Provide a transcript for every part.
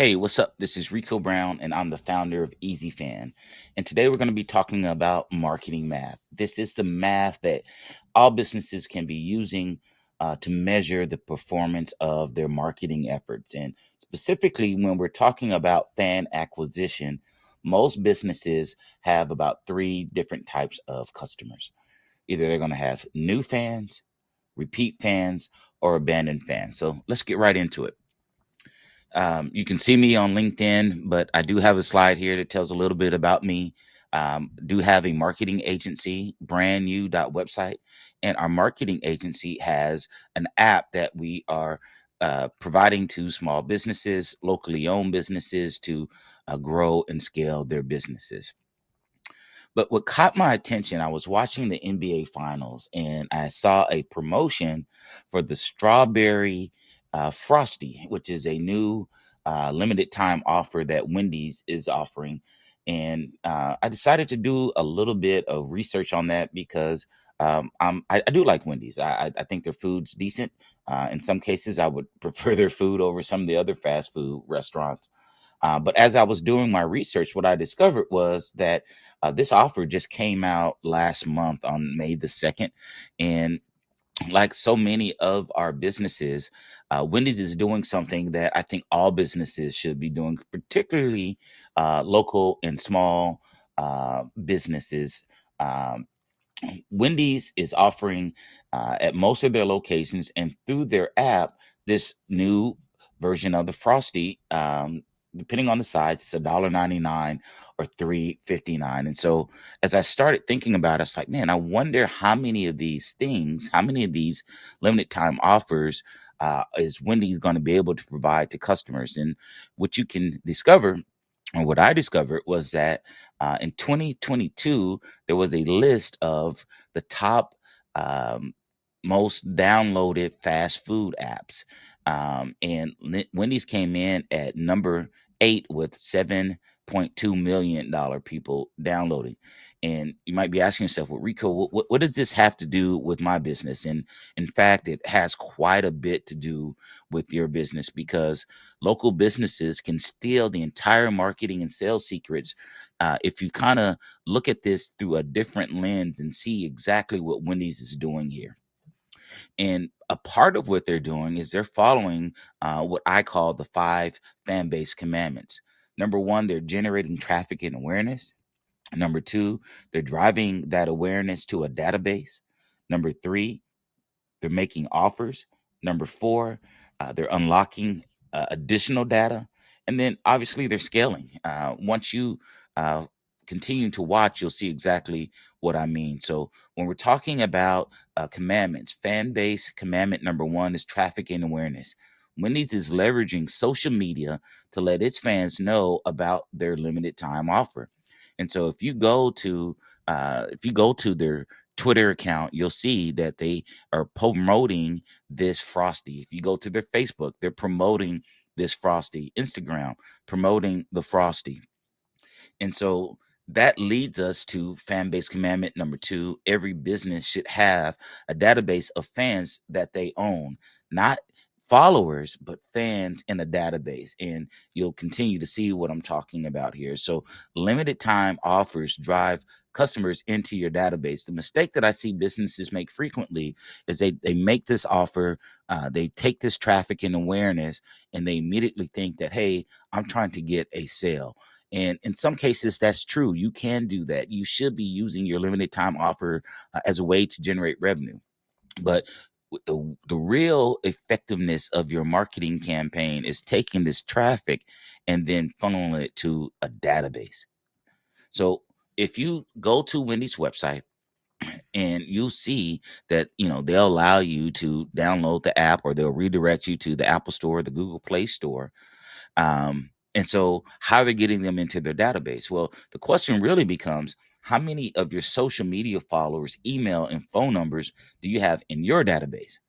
Hey, what's up? This is Rico Brown, and I'm the founder of EasyFan. And today we're going to be talking about marketing math. This is the math that all businesses can be using to measure the performance of their marketing efforts. And specifically, when we're talking about fan acquisition, most businesses have about three different types of customers. Either they're going to have new fans, repeat fans, or abandoned fans. So let's get right into it. You can see me on LinkedIn, but I do have a slide here that tells a little bit about me. Do have a marketing agency, brand new website, and our marketing agency has an app that we are providing to small businesses, locally owned businesses to grow and scale their businesses. But what caught my attention, I was watching the NBA finals and I saw a promotion for the Strawberry Frosty, which is a new limited time offer that Wendy's is offering. And I decided to do a little bit of research on that because I do like Wendy's. I think their food's decent. In some cases, I would prefer their food over some of the other fast food restaurants. But as I was doing my research, what I discovered was that this offer just came out last month on May the 2nd. And like so many of our businesses, Wendy's is doing something that I think all businesses should be doing, particularly local and small businesses. Um, Wendy's is offering at most of their locations and through their app this new version of the Frosty. Depending on the size, it's $1.99 or $3.59. And so, as I started thinking about it, it's like, man, I wonder how many of these things, how many of these limited time offers is Wendy's going to be able to provide to customers? And what you can discover and what I discovered was that in 2022, there was a list of the top um, most downloaded fast food apps. Wendy's came in at number 8 with $7.2 million people downloading. And you might be asking yourself, well, Rico, what does this have to do with my business? And in fact, it has quite a bit to do with your business because local businesses can steal the entire marketing and sales secrets if you kind of look at this through a different lens and see exactly what Wendy's is doing here. And a part of what they're doing is they're following what I call the five fan base commandments. Number one, they're generating traffic and awareness. Number two, they're driving that awareness to a database. Number three, they're making offers. Number four, they're unlocking additional data. And then obviously they're scaling. Once you uh, continue to watch, you'll see exactly what I mean. So when we're talking about commandments, fan base commandment number one is traffic and awareness. Wendy's is leveraging social media to let its fans know about their limited time offer. And so if you go to their Twitter account, you'll see that they are promoting this Frosty. If you go to their Facebook, they're promoting this Frosty. Instagram, promoting the Frosty. And so that leads us to fan base commandment number two. Every business should have a database of fans that they own, not followers, but fans in a database. And you'll continue to see what I'm talking about here. So, limited time offers drive customers into your database. The mistake that I see businesses make frequently is they make this offer, they take this traffic and awareness, and they immediately think that, hey, I'm trying to get a sale. And in some cases, that's true. You can do that. You should be using your limited time offer as a way to generate revenue. But the real effectiveness of your marketing campaign is taking this traffic and then funneling it to a database. So if you go to Wendy's website and you'll see that they'll allow you to download the app or they'll redirect you to the Apple Store, the Google Play Store, and so, how are they getting them into their database? Well, the question really becomes how many of your social media followers, email, and phone numbers do you have in your database?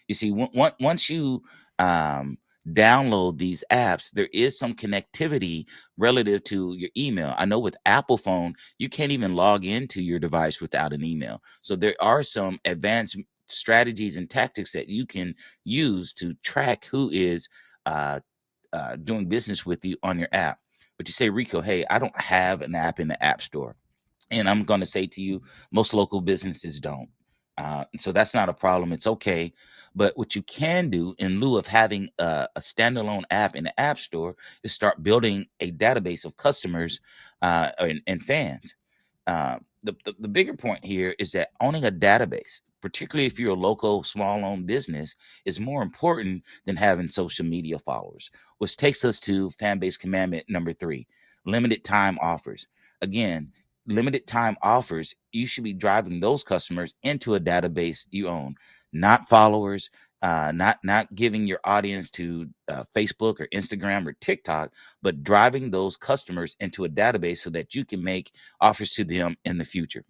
You see, once you um, download these apps, there is some connectivity relative to your email. I know with Apple phone, you can't even log into your device without an email. So, there are some advanced strategies and tactics that you can use to track who is. Uh, doing business with you on your app. But you say, Rico, hey, I don't have an app in the App Store. And I'm going to say to you, most local businesses don't. So that's not a problem. It's okay. But what you can do in lieu of having a standalone app in the App Store is start building a database of customers and fans. The bigger point here is that owning a database, particularly if you're a local small owned business, is more important than having social media followers, which takes us to fan base commandment number 3, limited time offers. Again, limited time offers, you should be driving those customers into a database you own, not followers, not giving your audience to Facebook or Instagram or TikTok, but driving those customers into a database so that you can make offers to them in the future.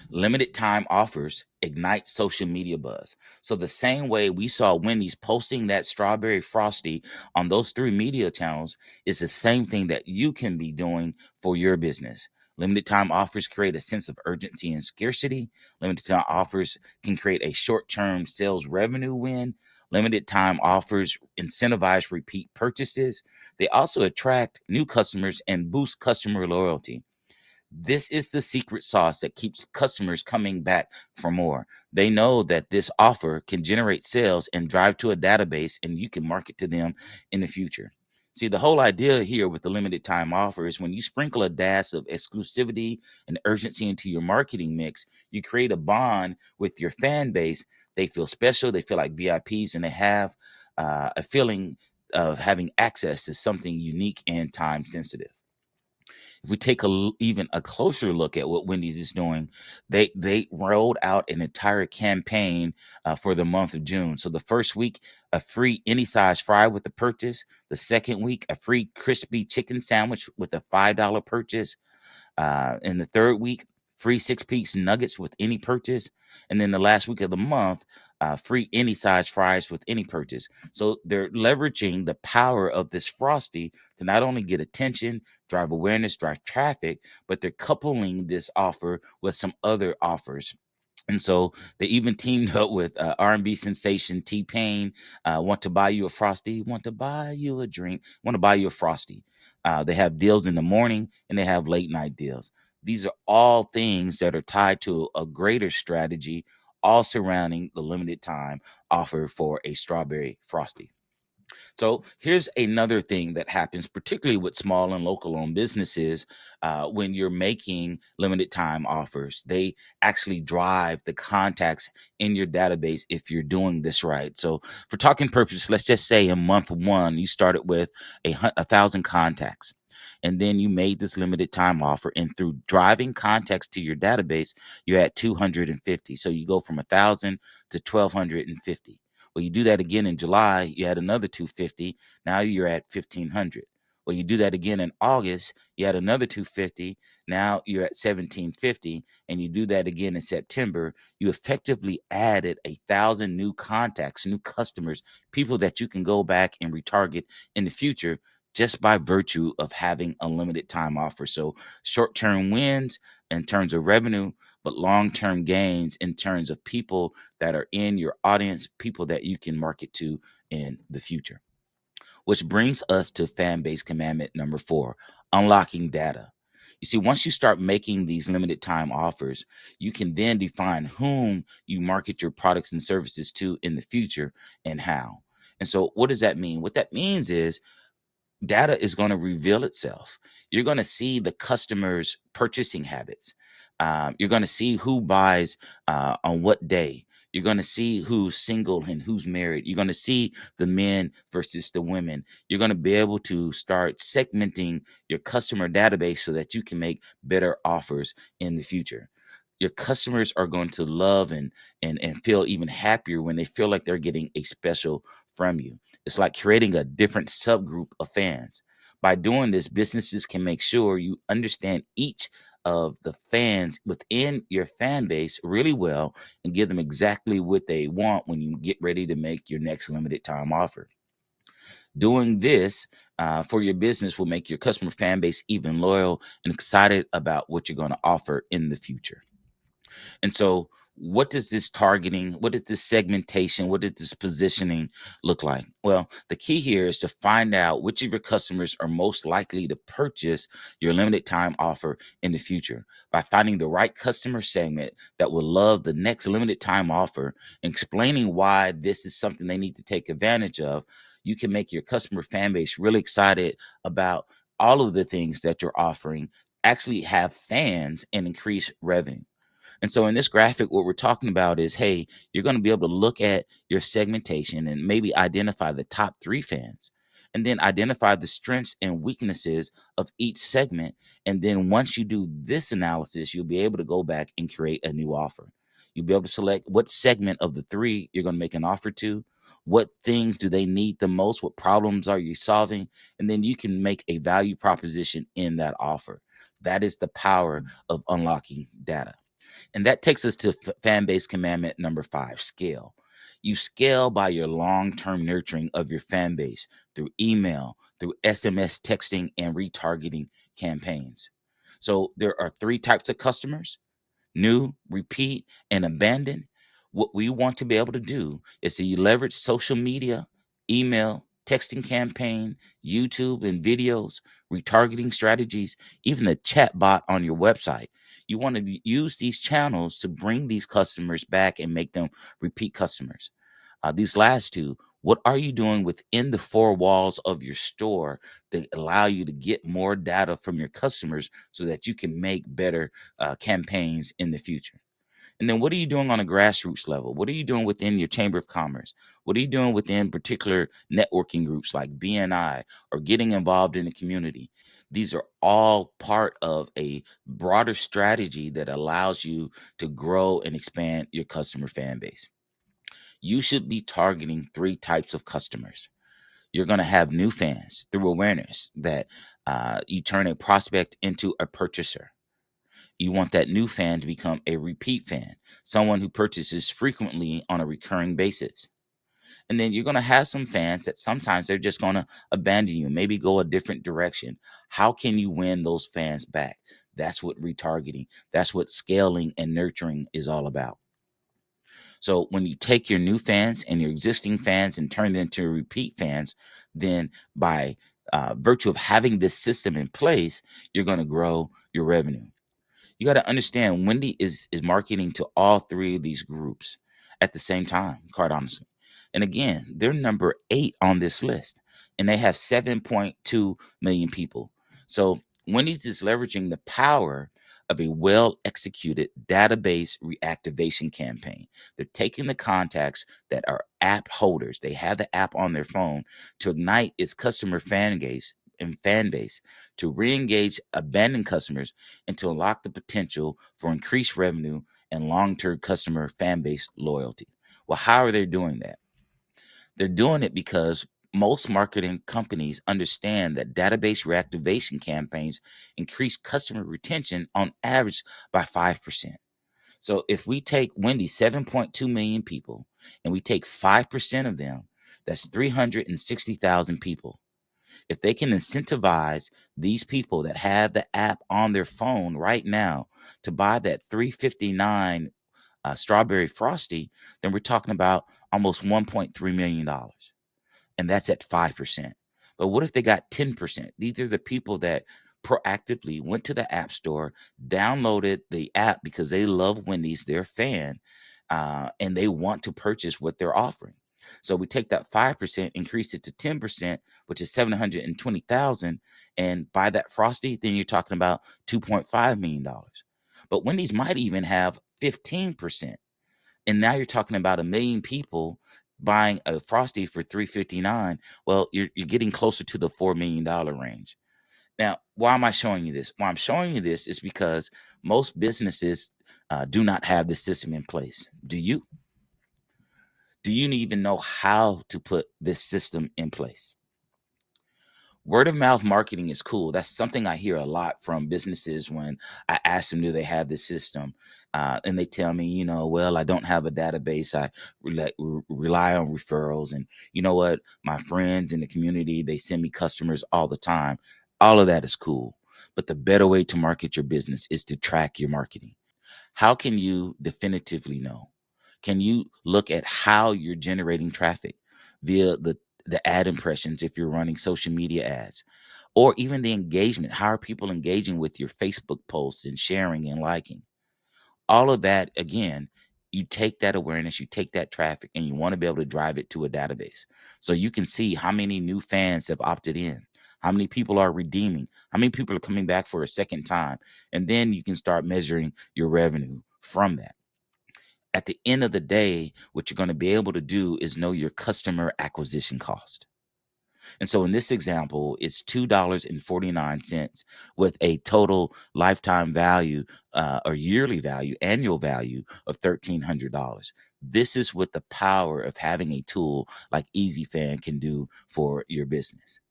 Limited time offers ignite social media buzz. So the same way we saw Wendy's posting that strawberry frosty on those 3 media channels is the same thing that you can be doing for your business. Limited time offers create a sense of urgency and scarcity. Limited time offers can create a short term sales revenue win. Limited time offers incentivize repeat purchases. They also attract new customers and boost customer loyalty. This is the secret sauce that keeps customers coming back for more. They know that this offer can generate sales and drive to a database, and you can market to them in the future. See, the whole idea here with the limited time offer is when you sprinkle a dash of exclusivity and urgency into your marketing mix, you create a bond with your fan base. They feel special, they feel like VIPs, and they have a feeling of having access to something unique and time sensitive. If we take even a closer look at what Wendy's is doing, they rolled out an entire campaign for the month of June. So the first week, a free any size fry with the purchase. The second week, a free crispy chicken sandwich with a $5 purchase. In the third week, free 6-piece nuggets with any purchase. And then the last week of the month, free any size fries with any purchase. So they're leveraging the power of this Frosty to not only get attention, drive awareness, drive traffic, but they're coupling this offer with some other offers. And so they even teamed up with R&B sensation T-Pain. Want to buy you a Frosty? Want to buy you a drink? Want to buy you a Frosty? They have deals in the morning and they have late night deals. These are all things that are tied to a greater strategy, all surrounding the limited time offer for a strawberry Frosty. So here's another thing that happens, particularly with small and local owned businesses, when you're making limited time offers. They actually drive the contacts in your database if you're doing this right. So for talking purposes, let's just say in month 1, you started with 1,000 contacts. And then you made this limited time offer, and through driving contacts to your database, you had 250. So you go from 1,000 to 1,250. Well, you do that again in July, you had another 250. Now you're at 1,500. Well, you do that again in August, you had another 250. Now you're at 1,750. And you do that again in September. You effectively added 1,000 new contacts, new customers, people that you can go back and retarget in the future just by virtue of having a limited time offer. So short term wins in terms of revenue, but long term gains in terms of people that are in your audience, people that you can market to in the future. Which brings us to fan base commandment number 4, unlocking data. You see, once you start making these limited time offers, you can then define whom you market your products and services to in the future and how. And so, what does that mean? What that means is data is going to reveal itself. You're going to see the customer's purchasing habits. You're going to see who buys on what day. You're going to see who's single and who's married. You're going to see the men versus the women. You're going to be able to start segmenting your customer database so that you can make better offers in the future. Your customers are going to love and feel even happier when they feel like they're getting a special from you. It's like creating a different subgroup of fans. By doing this, businesses can make sure you understand each of the fans within your fan base really well and give them exactly what they want when you get ready to make your next limited time offer. Doing this for your business will make your customer fan base even loyal and excited about what you're going to offer in the future. And so What does this targeting, what does this segmentation, what does this positioning look like? Well, the key here is to find out which of your customers are most likely to purchase your limited time offer in the future. By finding the right customer segment that will love the next limited time offer and explaining why this is something they need to take advantage of, you can make your customer fan base really excited about all of the things that you're offering, actually have fans and increase revenue. And so in this graphic, what we're talking about is, hey, you're going to be able to look at your segmentation and maybe identify the top three fans, and then identify the strengths and weaknesses of each segment. And then once you do this analysis, you'll be able to go back and create a new offer. You'll be able to select what segment of the three you're going to make an offer to. What things do they need the most? What problems are you solving? And then you can make a value proposition in that offer. That is the power of unlocking data. And that takes us to fan base commandment number 5, scale. You scale by your long term nurturing of your fan base through email, through SMS texting, and retargeting campaigns. So there are three types of customers: new, repeat, and abandon. What we want to be able to do is to leverage social media, email, texting campaign, YouTube and videos, retargeting strategies, even the chat bot on your website. You want to use these channels to bring these customers back and make them repeat customers. These last two, what are you doing within the four walls of your store that allow you to get more data from your customers so that you can make better campaigns in the future? And then what are you doing on a grassroots level? What are you doing within your chamber of commerce? What are you doing within particular networking groups like BNI, or getting involved in the community? These are all part of a broader strategy that allows you to grow and expand your customer fan base. You should be targeting three types of customers. You're going to have new fans through awareness that you turn a prospect into a purchaser. You want that new fan to become a repeat fan, someone who purchases frequently on a recurring basis. And then you're going to have some fans that sometimes they're just going to abandon you, maybe go a different direction. How can you win those fans back? That's what retargeting, that's what scaling and nurturing is all about. So when you take your new fans and your existing fans and turn them into repeat fans, then by virtue of having this system in place, you're going to grow your revenue. You got to understand, Wendy is marketing to all three of these groups at the same time, quite honestly. And again, they're number 8 on this list, and they have 7.2 million people. So Wendy's is leveraging the power of a well executed database reactivation campaign. They're taking the contacts that are app holders, they have the app on their phone, to ignite its customer fan base, to re-engage abandoned customers, and to unlock the potential for increased revenue and long-term customer fan base loyalty. Well, how are they doing that? They're doing it because most marketing companies understand that database reactivation campaigns increase customer retention on average by 5%. So if we take Wendy, 7.2 million people, and we take 5% of them, that's 360,000 people. If they can incentivize these people that have the app on their phone right now to buy that 359 Strawberry Frosty, then we're talking about almost $1.3 million, and that's at 5%. But what if they got 10%? These are the people that proactively went to the app store, downloaded the app because they love Wendy's, they're a fan, and they want to purchase what they're offering. So we take that 5%, increase it to 10%, which is 720,000, and buy that Frosty, then you're talking about $2.5 million. But Wendy's might even have 15%. And now you're talking about a million people buying a Frosty for 359. Well, you're getting closer to the $4 million range. Now, why am I showing you this? Why I'm showing you this is because most businesses do not have the system in place. Do you? Do you even know how to put this system in place? Word of mouth marketing is cool. That's something I hear a lot from businesses when I ask them, do they have this system? And they tell me, well, I don't have a database. I rely on referrals. And you know what? My friends in the community, they send me customers all the time. All of that is cool. But the better way to market your business is to track your marketing. How can you definitively know? Can you look at how you're generating traffic via the ad impressions if you're running social media ads, or even the engagement? How are people engaging with your Facebook posts and sharing and liking? All of that, again, you take that awareness, you take that traffic, and you want to be able to drive it to a database so you can see how many new fans have opted in, how many people are redeeming, how many people are coming back for a second time. And then you can start measuring your revenue from that. At the end of the day, what you're going to be able to do is know your customer acquisition cost. And so in this example, it's $2.49 with a total lifetime value or yearly value, annual value of $1,300. This is what the power of having a tool like EasyFan can do for your business.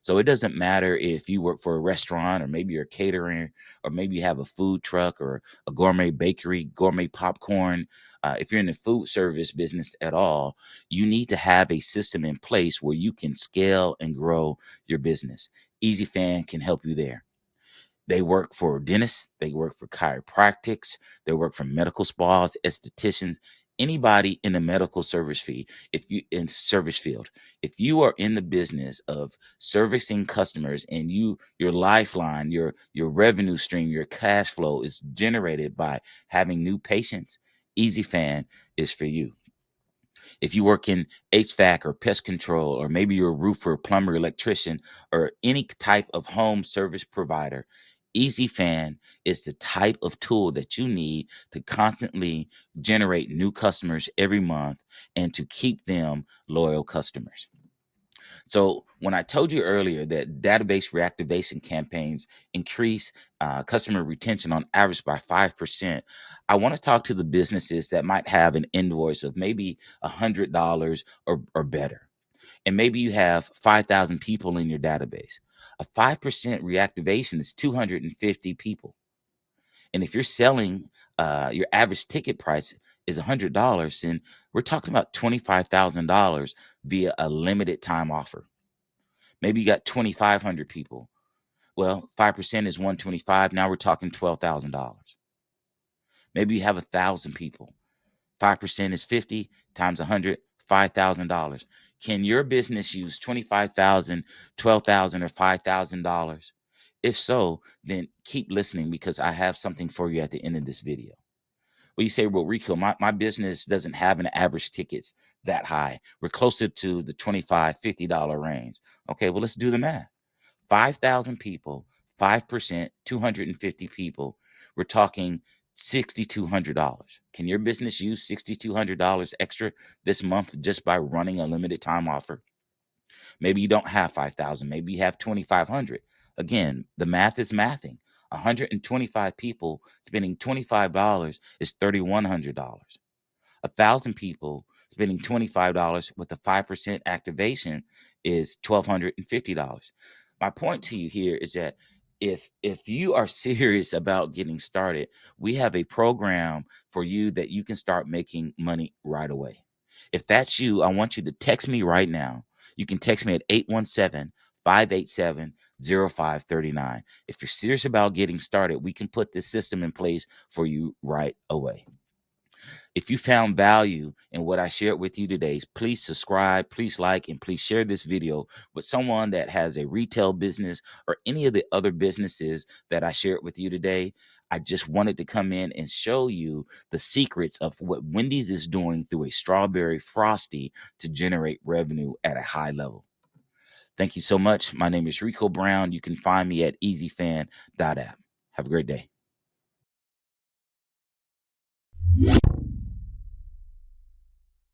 So it doesn't matter if you work for a restaurant, or maybe you're catering, or maybe you have a food truck or a gourmet bakery, gourmet popcorn. If you're in the food service business at all, you need to have a system in place where you can scale and grow your business. EasyFan can help you there. They work for dentists, they work for chiropractics, they work for medical spas, estheticians, anybody in the medical service fee. If you in service field, if you are in the business of servicing customers, and your lifeline, your revenue stream, your cash flow is generated by having new patients, EasyFan is for you. If you work in HVAC or pest control, or maybe you're a roofer, plumber, electrician, or any type of home service provider, EasyFan is the type of tool that you need to constantly generate new customers every month and to keep them loyal customers. So when I told you earlier that database reactivation campaigns increase customer retention on average by 5%, I want to talk to the businesses that might have an invoice of maybe $100 or better. And maybe you have 5,000 people in your database. A 5% reactivation is 250 people. And if you're selling, your average ticket price is $100, then we're talking about $25,000 via a limited time offer. Maybe you got 2,500 people. Well, 5% is 125. Now we're talking $12,000. Maybe you have 1,000 people. 5% is 50 times 100, $5,000. Can your business use 25,000, 12,000, or $5,000? If so, then keep listening, because I have something for you at the end of this video. Well, you say, well, Rico, my business doesn't have an average tickets that high. We're closer to the $25, $50 range. Okay, well, let's do the math. 5,000 people, 5%, 250 people. We're talking $6,200. Can your business use $6,200 extra this month just by running a limited time offer? Maybe you don't have 5,000. Maybe you have 2,500. Again, the math is mathing. 125 people spending $25 is $3,100. 1,000 people spending $25 with a 5% activation is $1,250. My point to you here is that if you are serious about getting started, we have a program for you that you can start making money right away. If that's you, I want you to text me right now. You can text me at 817-587-0539. If you're serious about getting started, we can put this system in place for you right away. If you found value in what I shared with you today, please subscribe, please like, and please share this video with someone that has a retail business or any of the other businesses that I shared with you today. I just wanted to come in and show you the secrets of what Wendy's is doing through a Strawberry Frosty to generate revenue at a high level. Thank you so much. My name is Rico Brown. You can find me at easyfan.app. Have a great day.